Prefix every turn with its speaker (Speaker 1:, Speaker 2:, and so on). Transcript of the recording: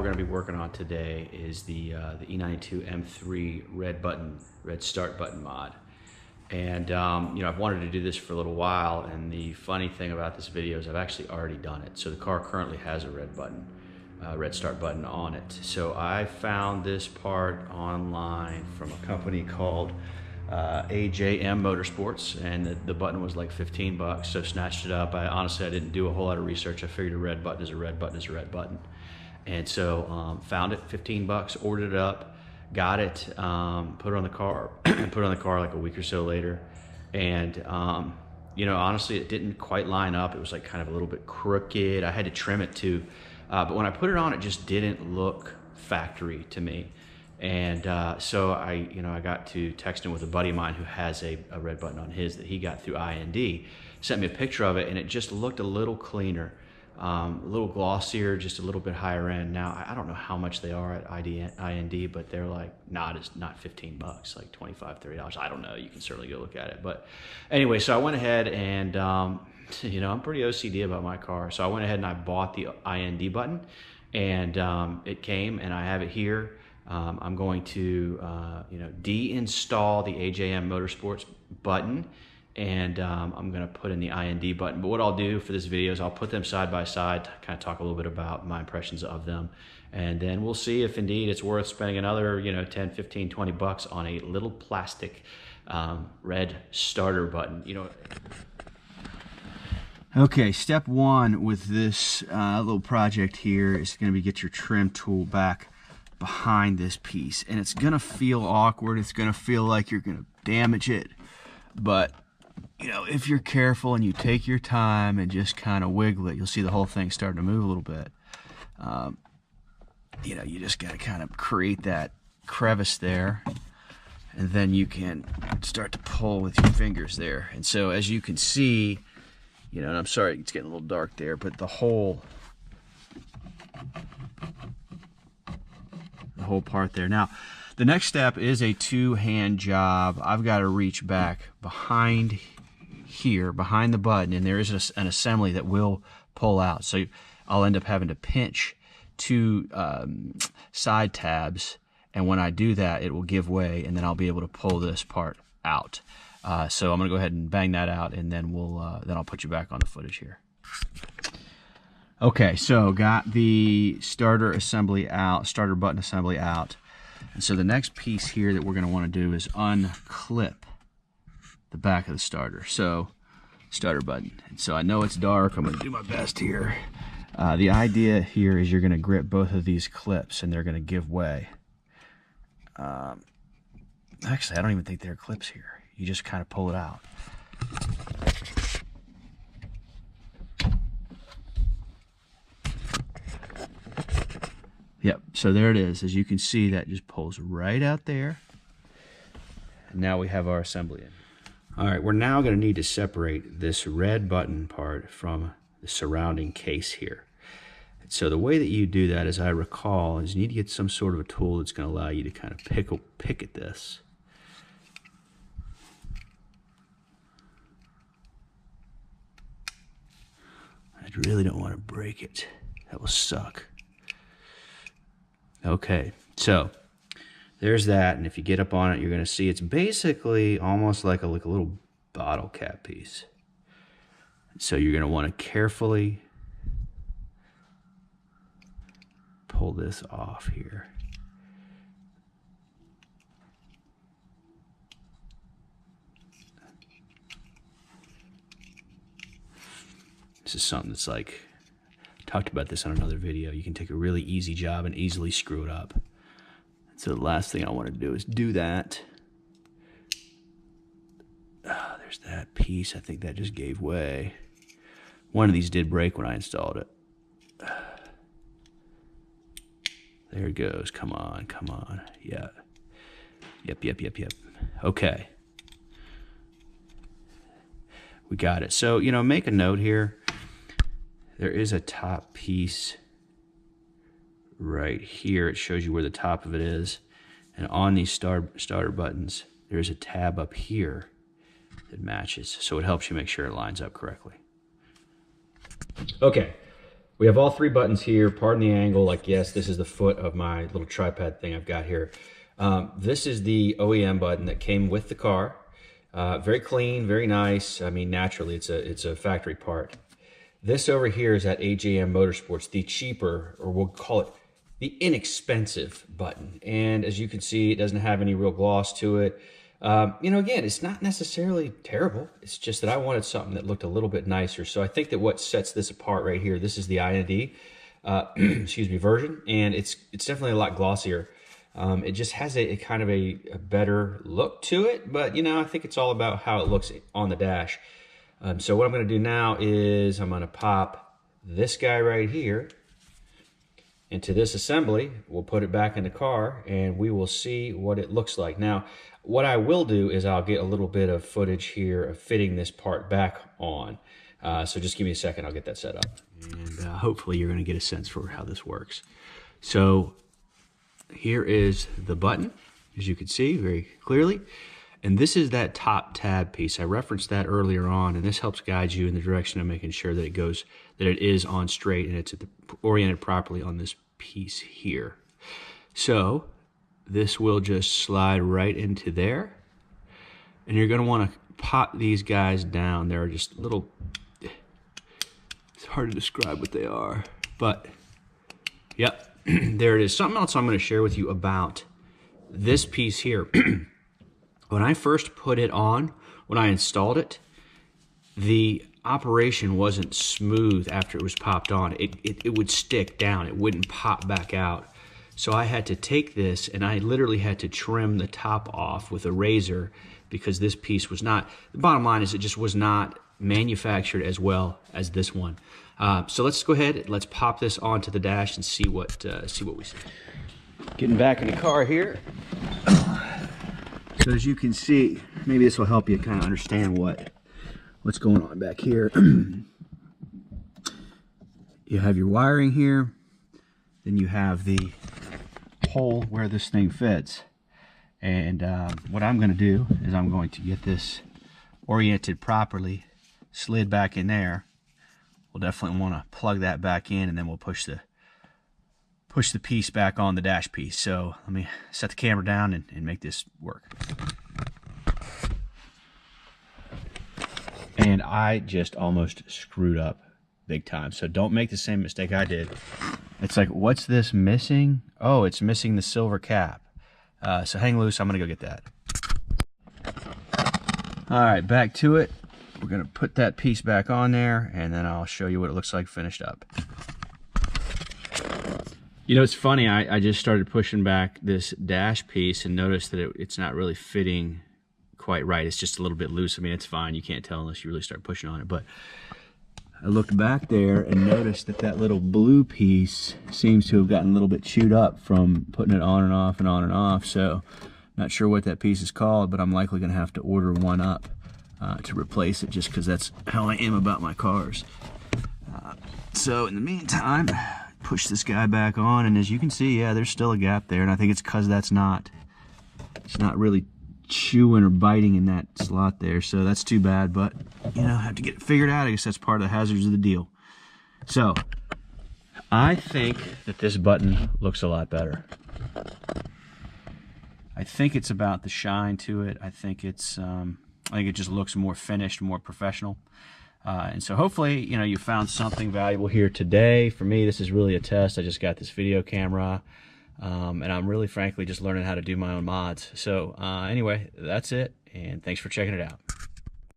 Speaker 1: going to be working on today is the E92 M3 red start button mod. And you know, I've wanted to do this for a little while, and the funny thing about this video is I've actually already done it. So the car currently has a red start button on it. So I found this part online from a company called AJM Motorsports, and the button was like 15 bucks, so snatched it up. Honestly, I didn't do a whole lot of research. I figured a red button is a red button is a red button. And so found it, 15 bucks, ordered it up, got it, put it on the car, put it on the car like a week or so later. And you know, honestly, it didn't quite line up. It was like kind of a little bit crooked. I had to trim it too. But when I put it on, it just didn't look factory to me. And so I got to texting with a buddy of mine who has a red button on his that he got through IND, sent me a picture of it, and it just looked a little cleaner, a little glossier, just a little bit higher end. Now, I don't know how much they are at IND, but they're like not 15 bucks, like $25, $30. I don't know. You can certainly go look at it. But anyway, so I went ahead and, you know, I'm pretty OCD about my car. So I went ahead and I bought the IND button, and it came, and I have it here. I'm going to, you know, deinstall the AJM Motorsports button, and I'm going to put in the IND button. But what I'll do for this video is I'll put them side by side to kind of talk a little bit about my impressions of them, and then we'll see if indeed it's worth spending another, you know, 10, 15, 20 bucks on a little plastic red starter button. You know. Okay, step one with this little project here is going to be get your trim tool back behind this piece, and it's gonna feel awkward. It's gonna feel like you're gonna damage it, but you know, if you're careful and you take your time and just kind of wiggle it, you'll see the whole thing starting to move a little bit. You know, you just gotta kind of create that crevice there, and then you can start to pull with your fingers there. And so as you can see, you know, and I'm sorry it's getting a little dark there, but the whole part there. Now, the next step is a two-hand job. I've got to reach back behind here, behind the button, and there is an assembly that will pull out. So I'll end up having to pinch two side tabs, and when I do that, it will give way, and then I'll be able to pull this part out. So I'm going to go ahead and bang that out, and then then I'll put you back on the footage here. Okay, so got the starter button assembly out. And so the next piece here that we're going to want to do is unclip the back of the starter. So, starter button. And so I know it's dark. I'm going to do my best here. The idea here is you're going to grip both of these clips, and they're going to give way. Actually, I don't even think there are clips here. You just kind of pull it out. Yep, so there it is. As you can see, that just pulls right out there. And now we have our assembly in. All right, we're now going to need to separate this red button part from the surrounding case here. And so the way that you do that, as I recall, is you need to get some sort of a tool that's going to allow you to kind of pick at this. I really don't want to break it. That will suck. Okay, so there's that, and if you get up on it, you're going to see it's basically almost like a little bottle cap piece. So you're going to want to carefully pull this off here. This is something that's like, talked about this on another video. You can take a really easy job and easily screw it up. So the last thing I want to do is do that. There's that piece. I think that just gave way. One of these did break when I installed it. There it goes. Come on, come on. Yeah. Yep. Okay. We got it. So, you know, make a note here. There is a top piece right here. It shows you where the top of it is. And on these starter buttons, there's a tab up here that matches. So it helps you make sure it lines up correctly. Okay, We have all three buttons here. Pardon the angle, like yes, this is the foot of my little tripod thing I've got here. This is the OEM button that came with the car. Very clean, very nice. I mean, naturally, it's a factory part. This over here is at AJM Motorsports, the cheaper, or we'll call it the inexpensive button. And as you can see, it doesn't have any real gloss to it. You know, again, it's not necessarily terrible. It's just that I wanted something that looked a little bit nicer. So I think that what sets this apart right here, this is the E90, excuse me, version, and it's definitely a lot glossier. It just has a kind of a better look to it, but you know, I think it's all about how it looks on the dash. So what I'm going to do now is I'm going to pop this guy right here into this assembly. We'll put it back in the car and we will see what it looks like. Now, what I will do is I'll get a little bit of footage here of fitting this part back on. So just give me a second, I'll get that set up. And hopefully you're going to get a sense for how this works. So here is the button, as you can see very clearly. And this is that top tab piece. I referenced that earlier on, and this helps guide you in the direction of making sure that it is on straight and it's oriented properly on this piece here. So this will just slide right into there. And you're going to want to pop these guys down. They're just little, it's hard to describe what they are, but yep, there it is. Something else I'm going to share with you about this piece here. When I first put it on, when I installed it, the operation wasn't smooth after it was popped on. It would stick down. It wouldn't pop back out. So I had to take this and I literally had to trim the top off with a razor because this piece was not, the bottom line is it just was not manufactured as well as this one. So let's go ahead, let's pop this onto the dash and see what we see. Getting back in the car here. So as you can see, maybe this will help you kind of understand what's going on back here. You have your wiring here, then you have the hole where this thing fits. And what I'm going to do is I'm going to get this oriented properly, slid back in there. We'll definitely want to plug that back in, and then we'll push the piece back on the dash piece. So let me set the camera down and make this work. And I just almost screwed up big time. So don't make the same mistake I did. It's like, what's this missing? Oh, it's missing the silver cap. So hang loose, I'm gonna go get that. All right, back to it. We're gonna put that piece back on there and then I'll show you what it looks like finished up. You know, it's funny, I just started pushing back this dash piece and noticed that it's not really fitting quite right. It's just a little bit loose. I mean, it's fine. You can't tell unless you really start pushing on it. But I looked back there and noticed that little blue piece seems to have gotten a little bit chewed up from putting it on and off and on and off. So not sure what that piece is called, but I'm likely going to have to order one up to replace it just because that's how I am about my cars. So in the meantime, push this guy back on, and as you can see, yeah, there's still a gap there, and I think it's because it's not really chewing or biting in that slot there, so that's too bad, but you know, have to get it figured out. I guess that's part of the hazards of the deal. So I think that this button looks a lot better. I think it's about the shine to it. I think it just looks more finished, more professional. And so hopefully, you know, you found something valuable here today. For me, this is really a test. I just got this video camera, and I'm really, frankly, just learning how to do my own mods. So anyway, that's it, and thanks for checking it out.